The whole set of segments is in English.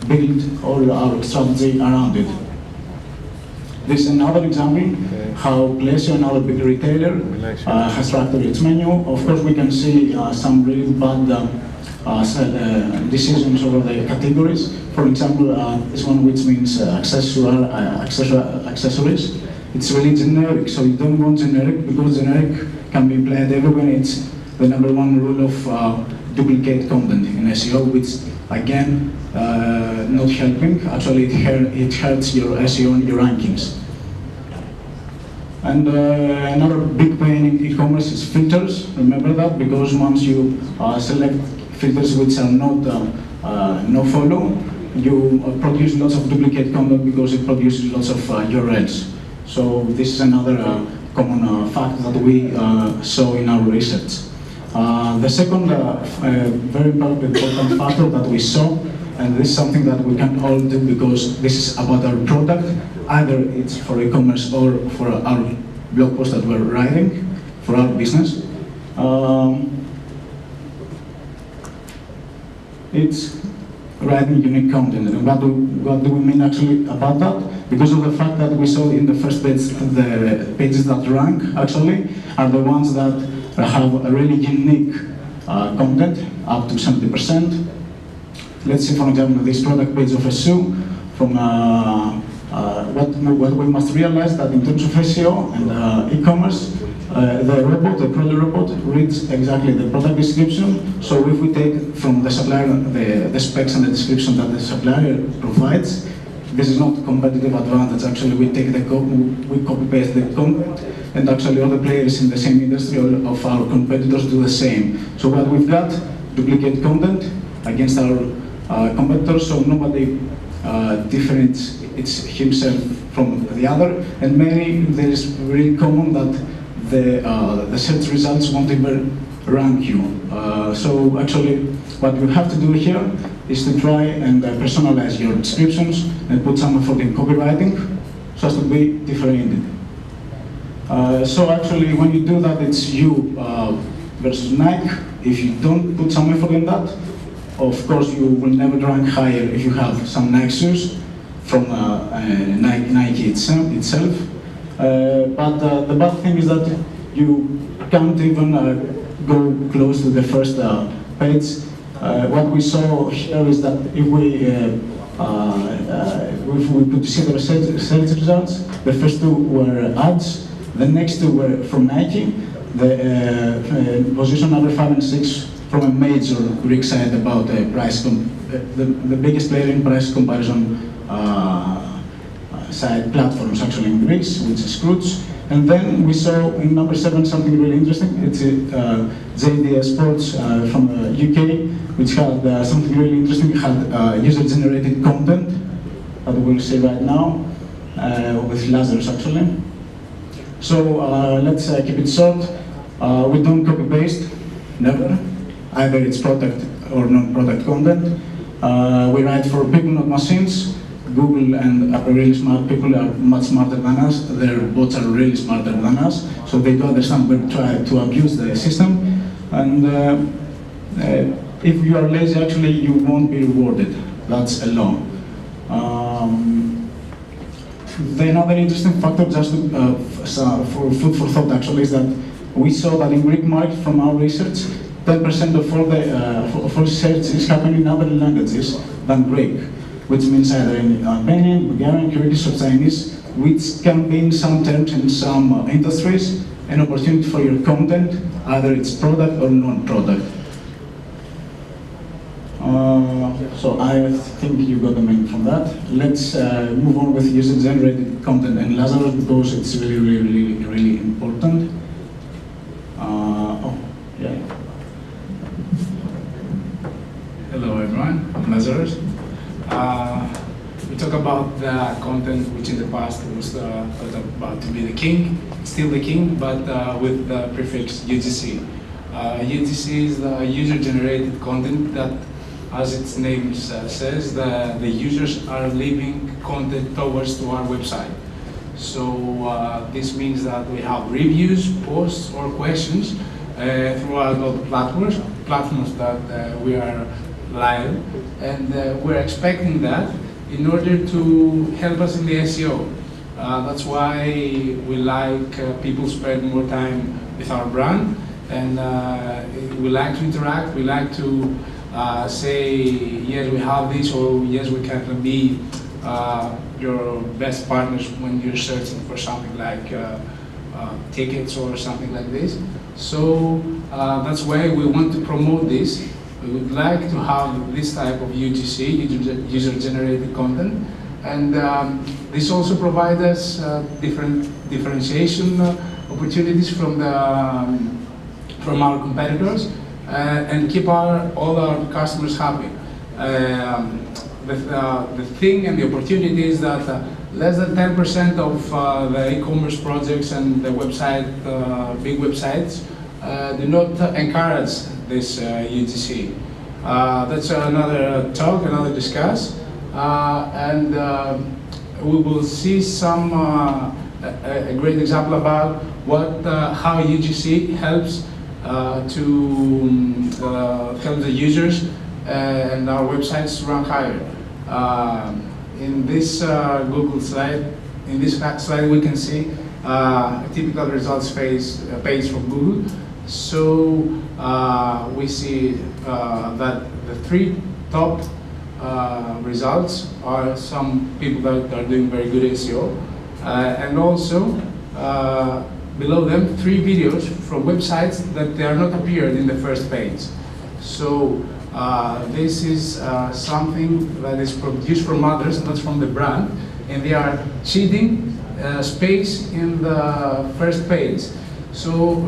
build all our strategy around it. This is another example how Plesio, another big retailer, has structured its menu. Of course, we can see some really bad decisions over the categories. For example, this one, which means accessories. It's really generic, so you don't want generic because generic can be applied everywhere. It's the #1 rule of duplicate content in SEO, which again, not helping. Actually, it hurts your SEO and your rankings. And another big pain in e-commerce is filters. Remember that, because once you select filters which are not no-follow, you produce lots of duplicate content because it produces lots of URLs. So this is another common fact that we saw in our research. The second very important factor that we saw, and this is something that we can all do because this is about our product, either it's for e-commerce or for our blog post that we're writing for our business. It's writing unique content. And what do we mean actually about that? Because of the fact that we saw in the first page, the pages that rank actually are the ones that have a really unique content, up to 70%. Let's see, for example, this product page of a shoe. From what we must realize that in terms of SEO and e-commerce, the crawler robot reads exactly the product description. So if we take from the supplier the specs and the description that the supplier provides, this is not competitive advantage. Actually, we take we copy paste the content, and actually all the players in the same industry, all of our competitors do the same. So what we've got, duplicate content against our competitors, so nobody differentiates himself from the other, and mainly there is really common that the search results won't even rank you. So actually, what you have to do here is to try and personalize your descriptions and put some effort in copywriting so as to be differentiated. So actually, when you do that, it's you versus Nike. If you don't put some effort in that, of course, you will never rank higher if you have some Nike shoes from Nike itself. But the bad thing is that you can't even go close to the first page. What we saw here is that if we could see the search results, the first two were ads, the next two were from Nike, the position number 5 and 6 from a major Greek site about price, the biggest player in price comparison site platforms actually in Greece, which is Scrooge. And then we saw in number 7 something really interesting. It's JD Sports from UK, which had something really interesting. It had user-generated content that we'll see right now with Lazarus actually. So let's keep it short. We don't copy-paste, never. Either it's product or non-product content. We write for people, not machines. Google and really smart people are much smarter than us. Their bots are really smarter than us, so they do understand when to try to abuse the system. And if you are lazy, actually, you won't be rewarded. That's a law. Another interesting factor, just for food for thought, actually, is that we saw that in Greek market, from our research, 10% of all search is happening in other languages than Greek, which means either in Albanian, Bulgarian, Kurdish, or Chinese, which can be in some terms in some industries an opportunity for your content, either it's product or non-product. So I think you got the main from that. Let's move on with user-generated content and Lazarus because it's really important. Hello everyone, I'm Lazarus. We talk about the content which in the past was thought about to be the king, still the king, but with the prefix UGC. UGC is the user-generated content that, as its name says, the users are leaving content towards to our website. So this means that we have reviews, posts, or questions throughout all the platforms that we are live. and we're expecting that in order to help us in the SEO. That's why we like people spend more time with our brand, and we like to interact. We like to say, yes, we have this, or yes, we can be your best partners when you're searching for something like tickets or something like this. So that's why we want to promote this. We would like to have this type of UGC, user-generated content, and this also provides us different differentiation opportunities from our competitors, and keep all our customers happy. The thing and the opportunity is that less than 10% of the e-commerce projects and the website, big websites, do not encourage this UGC. That's another talk, another discuss, and we will see some a great example about how UGC helps to help the users and our websites rank higher. In this Google slide, we can see a typical results page from Google. So we see that the 3 top results are some people that are doing very good SEO, and also below them 3 videos from websites that they are not appeared in the first page. So this is something that is produced from others, not from the brand, and they are cheating space in the first page. So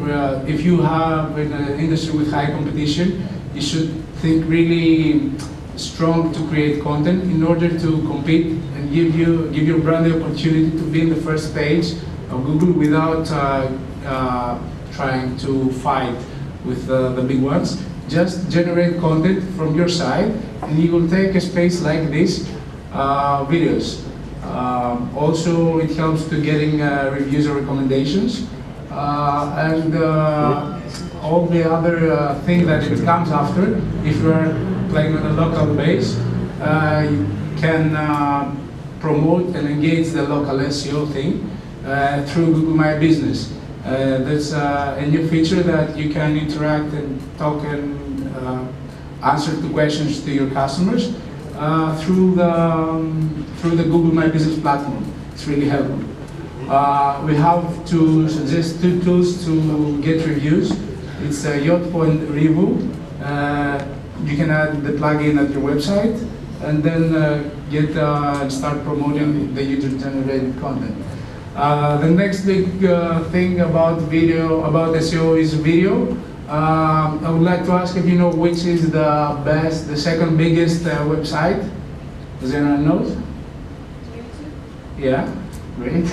if you have in an industry with high competition, you should think really strong to create content in order to compete and give your brand the opportunity to be in the first page of Google without trying to fight with the big ones. Just generate content from your side, and you will take a space like this, videos. Also, it helps to getting reviews or recommendations, and all the other thing that it comes after. If you are playing on a local base, you can promote and engage the local SEO thing through Google My Business. There's a new feature that you can interact and talk and answer to questions to your customers through the Google My Business platform. It's really helpful. We have to suggest 2 tools to get reviews. It's Yacht.point Review. You can add the plugin at your website, and then start promoting the user-generated content. The next big thing about SEO is video. I would like to ask if you know which is the second biggest website. Does anyone know? YouTube. Yeah, great.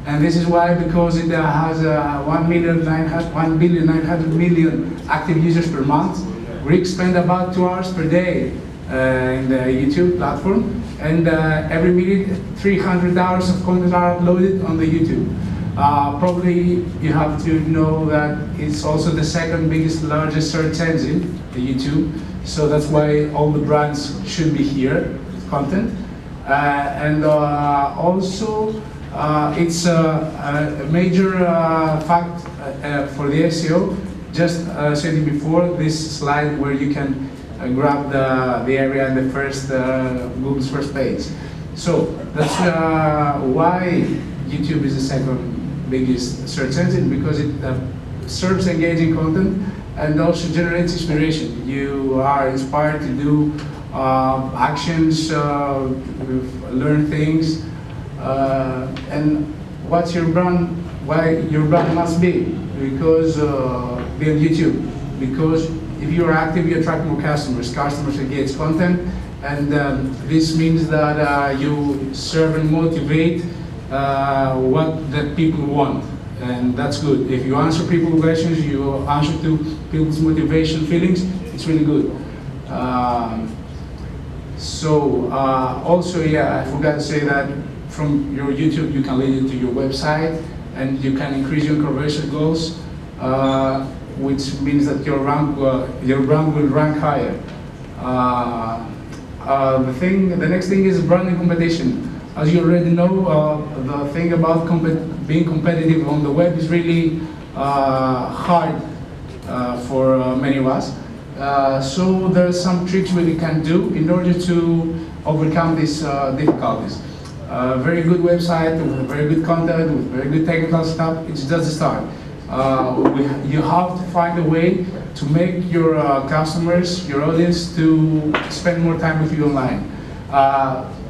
And this is why, because it has 1,900,000,000 active users per month. Greeks spend about 2 hours per day in the YouTube platform, and every minute 300 hours of content are uploaded on the YouTube. Probably you have to know that it's also the second largest search engine, the YouTube. So that's why all the brands should be here with content. And also, it's a major fact for the SEO. Just said it before, this slide where you can grab the area in the first Google's first page. So that's why YouTube is the second biggest search engine, because it serves engaging content and also generates inspiration. You are inspired to do actions, learn things, and what's your brand? Why your brand must be? Because be on YouTube. Because if you are active, you attract more customers. Customers engage content, and this means that you serve and motivate what the people want, and that's good. If you answer people's questions, you answer to people's motivation feelings, it's really good. Also, yeah, I forgot to say that from your YouTube you can lead it to your website, and you can increase your conversion goals, which means that your brand will rank higher. The next thing is branding competition. As you already know, the thing about being competitive on the web is really hard for many of us. So there are some tricks we can do in order to overcome these difficulties. Very good website with very good content, with very good technical stuff, it's just a start. You have to find a way to make your customers, your audience, to spend more time with you online.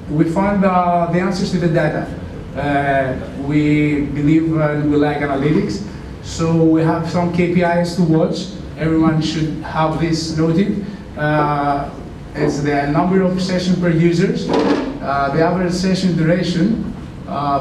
We found the answers to the data. We believe and we like analytics, so we have some KPIs to watch. Everyone should have this noted. It's the number of sessions per users, the average session duration,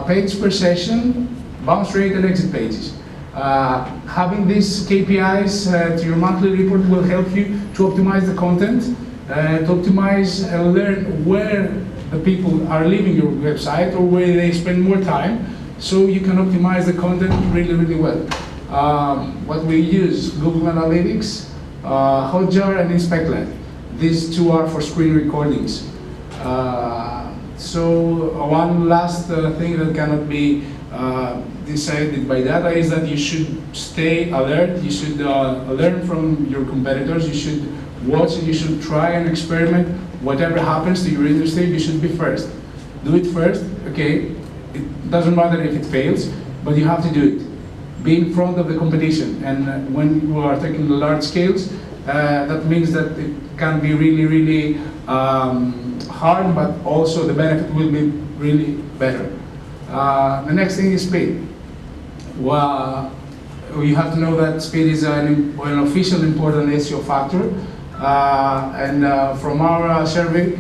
page per session, bounce rate, and exit pages. Having these KPIs to your monthly report will help you to optimize the content, to optimize and learn where the people are leaving your website or where they spend more time, so you can optimize the content really, really well. What we use, Google Analytics, Hotjar, and InspectLab. These two are for screen recordings. So one last thing that cannot be decided by data is that you should stay alert, you should learn from your competitors, you should watch and you should try and experiment. Whatever happens to your industry, you should be first. Do it first, okay? It doesn't matter if it fails, but you have to do it. Be in front of the competition, and when you are taking the large scales, that means that it can be really, really hard, but also the benefit will be really better. The next thing is speed. Well, you have to know that speed is an official important SEO factor, and from our survey,